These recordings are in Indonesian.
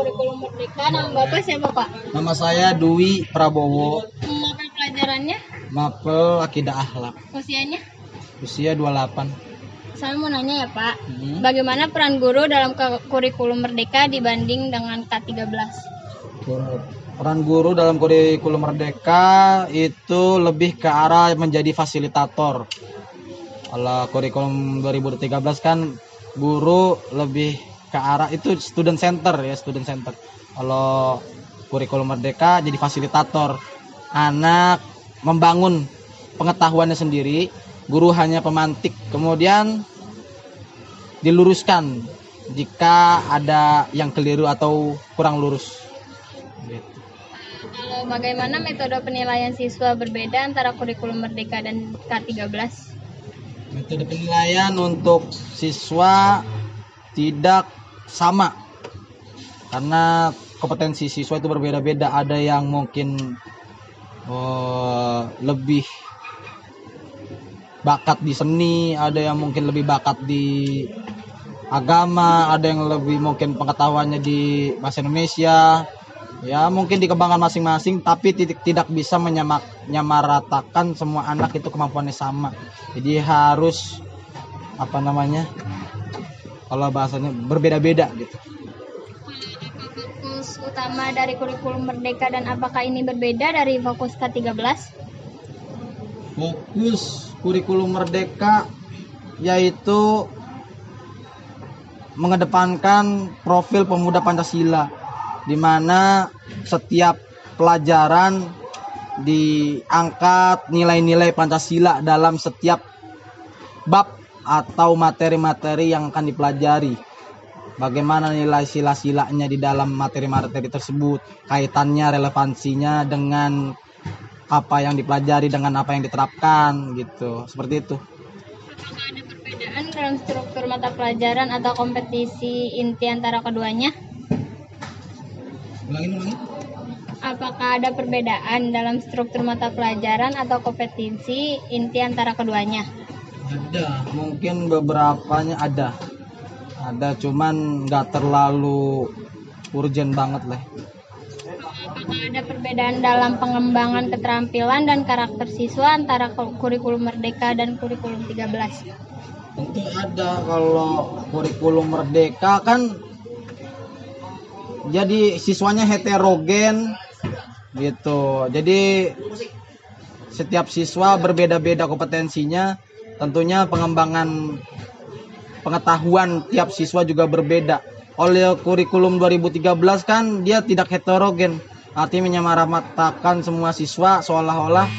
kurikulum Merdeka. Nama Bapak siapa, Pak? Nama saya Dwi Prabowo. Mapel pelajarannya? Mapel Akidah Akhlak. Usianya? Usia 28. Saya mau nanya ya, Pak. Bagaimana peran guru dalam kurikulum Merdeka dibanding dengan K13? Peran guru dalam kurikulum Merdeka itu lebih ke arah menjadi fasilitator. Kalau kurikulum 2013 kan guru lebih ke arah itu student center ya, student center. Kalau kurikulum Merdeka jadi fasilitator. Anak membangun pengetahuannya sendiri, guru hanya pemantik, kemudian diluruskan jika ada yang keliru atau kurang lurus. Gitu. Kalau bagaimana metode penilaian siswa berbeda antara kurikulum Merdeka dan K13? Metode penilaian untuk siswa tidak sama karena kompetensi siswa itu berbeda-beda. Ada yang mungkin lebih bakat di seni, ada yang mungkin lebih bakat di agama, ada yang lebih mungkin pengetahuannya di bahasa Indonesia. Ya mungkin dikembangkan masing-masing, tapi tidak bisa menyamaratakan semua anak itu kemampuannya sama. Jadi harus kalau bahasanya berbeda-beda gitu. Fokus utama dari kurikulum Merdeka dan apakah ini berbeda dari fokus K13? Fokus kurikulum Merdeka yaitu mengedepankan profil pemuda Pancasila, di mana setiap pelajaran diangkat nilai-nilai Pancasila dalam setiap bab atau materi-materi yang akan dipelajari. Bagaimana nilai sila-silanya di dalam materi-materi tersebut, kaitannya, relevansinya dengan apa yang dipelajari, dengan apa yang diterapkan gitu. Seperti itu. Apakah ada perbedaan dalam struktur mata pelajaran atau kompetisi inti antara keduanya? Ulangin. Apakah ada perbedaan dalam struktur mata pelajaran atau kompetisi inti antara keduanya? Ada, mungkin beberapanya ada, cuman nggak terlalu urgent banget lah. Apakah ada perbedaan dalam pengembangan keterampilan dan karakter siswa antara kurikulum Merdeka dan kurikulum 13? Tentu ada. Kalau kurikulum Merdeka kan jadi siswanya heterogen gitu. Jadi setiap siswa berbeda-beda kompetensinya. Tentunya pengembangan pengetahuan tiap siswa juga berbeda. Oleh kurikulum 2013 kan dia tidak heterogen, artinya menyamaratakan semua siswa seolah-olah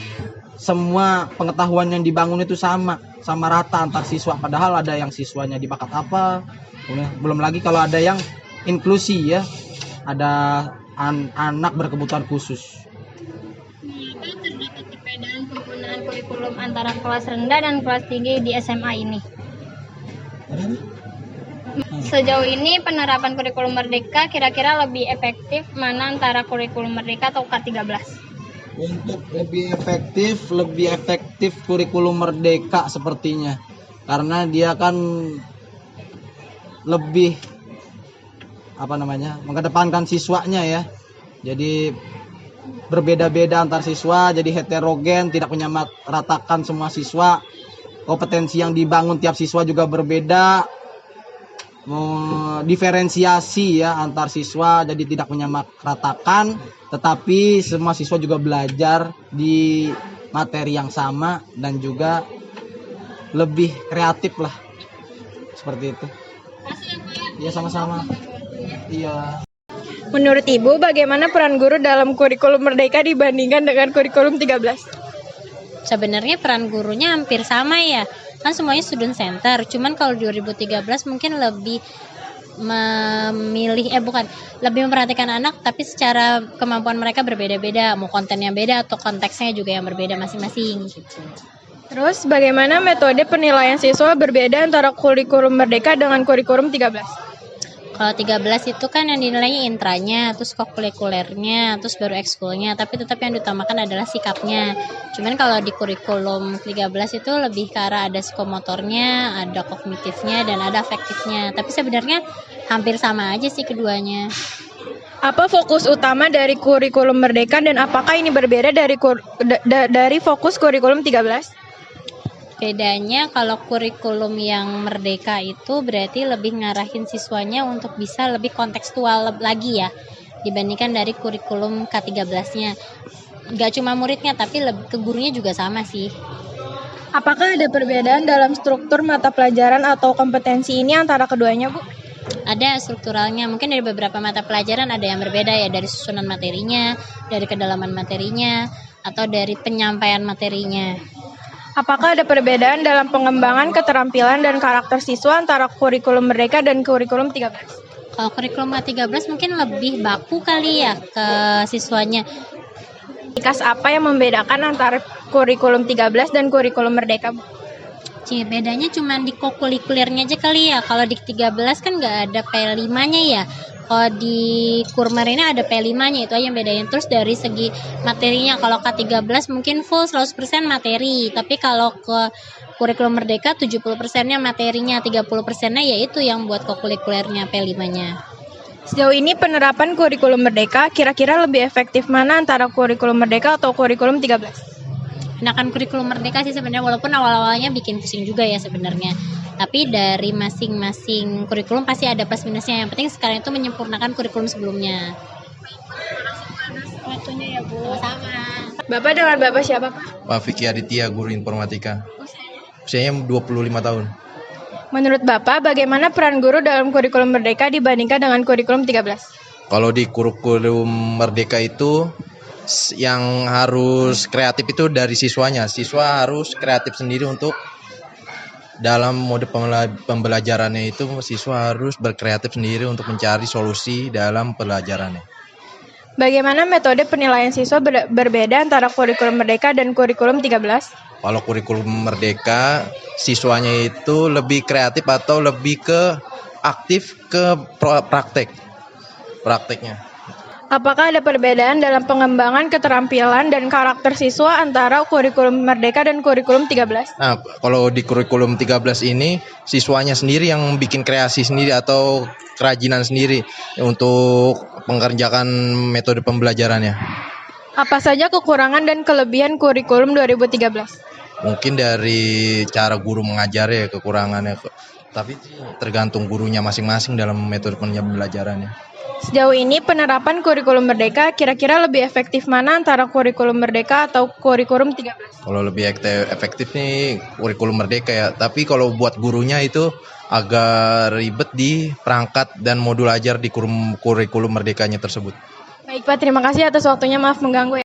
semua pengetahuan yang dibangun itu sama rata antar siswa. Padahal ada yang siswanya di bakat apa, belum lagi kalau ada yang inklusi ya, ada anak berkebutuhan khusus. Terdapat perbedaan penggunaan kurikulum antara kelas rendah dan kelas tinggi di SMA ini. Sejauh ini penerapan kurikulum Merdeka kira-kira lebih efektif mana antara kurikulum Merdeka atau K13? Untuk lebih efektif kurikulum Merdeka sepertinya. Karena dia kan lebih mengedepankan siswanya ya. Jadi berbeda-beda antar siswa, jadi heterogen, tidak menyamaratakan semua siswa. Kompetensi yang dibangun tiap siswa juga berbeda. Diferensiasi ya antar siswa, jadi tidak menyamaratakan, tetapi semua siswa juga belajar di materi yang sama dan juga lebih kreatif lah, seperti itu. Ya sama-sama. Iya. Menurut Ibu, bagaimana peran guru dalam kurikulum Merdeka dibandingkan dengan kurikulum 13? Sebenarnya peran gurunya hampir sama ya. Kan semuanya student center, cuman kalau 2013 mungkin lebih lebih memperhatikan anak, tapi secara kemampuan mereka berbeda-beda, mau kontennya beda atau konteksnya juga yang berbeda masing-masing gitu. Terus bagaimana metode penilaian siswa berbeda antara kurikulum Merdeka dengan kurikulum 13? Kalau 13 itu kan yang dinilainya intranya, terus kokurikulernya, terus baru ekskulnya, tapi tetap yang diutamakan adalah sikapnya. Cuman kalau di kurikulum 13 itu lebih ke arah ada psikomotornya, ada kognitifnya, dan ada afektifnya. Tapi sebenarnya hampir sama aja sih keduanya. Apa fokus utama dari kurikulum Merdeka dan apakah ini berbeda dari fokus kurikulum 13? Bedanya kalau kurikulum yang merdeka itu berarti lebih ngarahin siswanya untuk bisa lebih kontekstual lagi ya dibandingkan dari kurikulum K13-nya. Gak cuma muridnya tapi lebih ke gurunya juga sama sih. Apakah ada perbedaan dalam struktur mata pelajaran atau kompetensi ini antara keduanya, Bu? Ada strukturalnya, mungkin dari beberapa mata pelajaran ada yang berbeda ya, dari susunan materinya, dari kedalaman materinya, atau dari penyampaian materinya. Apakah ada perbedaan dalam pengembangan keterampilan dan karakter siswa antara kurikulum Merdeka dan kurikulum 13? Kalau kurikulum K13 mungkin lebih baku kali ya ke siswanya. Khas apa yang membedakan antara kurikulum 13 dan kurikulum Merdeka, Bu? Bedanya cuma di kokulikulernya aja kali ya. Kalau di 13 kan nggak ada P5-nya ya. Kalau di Kurmer ini ada P5-nya, itu aja yang bedain. Terus dari segi materinya, kalau K13 mungkin full 100% materi. Tapi kalau ke kurikulum Merdeka 70%-nya materinya, 30%-nya yaitu yang buat kokulikulernya P5-nya. Sejauh ini penerapan kurikulum Merdeka kira-kira lebih efektif mana antara kurikulum Merdeka atau kurikulum 13? Enakan kurikulum Merdeka sih sebenarnya, walaupun awal-awalnya bikin pusing juga ya sebenarnya. Tapi dari masing-masing kurikulum pasti ada plus minusnya. Yang penting sekarang itu menyempurnakan kurikulum sebelumnya. Waktunya ya, Bu. Sama. Bapak dengan Bapak siapa, Pak? Pak Vicky Aditya, guru informatika. Usianya 25 tahun. Menurut Bapak, bagaimana peran guru dalam kurikulum Merdeka dibandingkan dengan kurikulum 13? Kalau di kurikulum Merdeka itu yang harus kreatif itu dari siswanya. Siswa harus kreatif sendiri untuk dalam mode pembelajarannya itu siswa harus berkreatif sendiri untuk mencari solusi dalam pelajarannya. Bagaimana metode penilaian siswa berbeda antara kurikulum Merdeka dan kurikulum 13? Kalau kurikulum Merdeka, siswanya itu lebih kreatif atau lebih ke aktif ke prakteknya. Apakah ada perbedaan dalam pengembangan keterampilan dan karakter siswa antara kurikulum Merdeka dan kurikulum 13? Nah, kalau di kurikulum 13 ini, siswanya sendiri yang bikin kreasi sendiri atau kerajinan sendiri untuk mengerjakan metode pembelajarannya. Apa saja kekurangan dan kelebihan kurikulum 2013? Mungkin dari cara guru mengajar ya kekurangannya, tapi tergantung gurunya masing-masing dalam metode pembelajarannya. Sejauh ini penerapan kurikulum Merdeka kira-kira lebih efektif mana antara kurikulum Merdeka atau kurikulum 13? Kalau lebih efektif nih kurikulum Merdeka ya, tapi kalau buat gurunya itu agak ribet di perangkat dan modul ajar di kurikulum Merdekanya tersebut. Baik Pak, terima kasih atas waktunya, maaf mengganggu ya.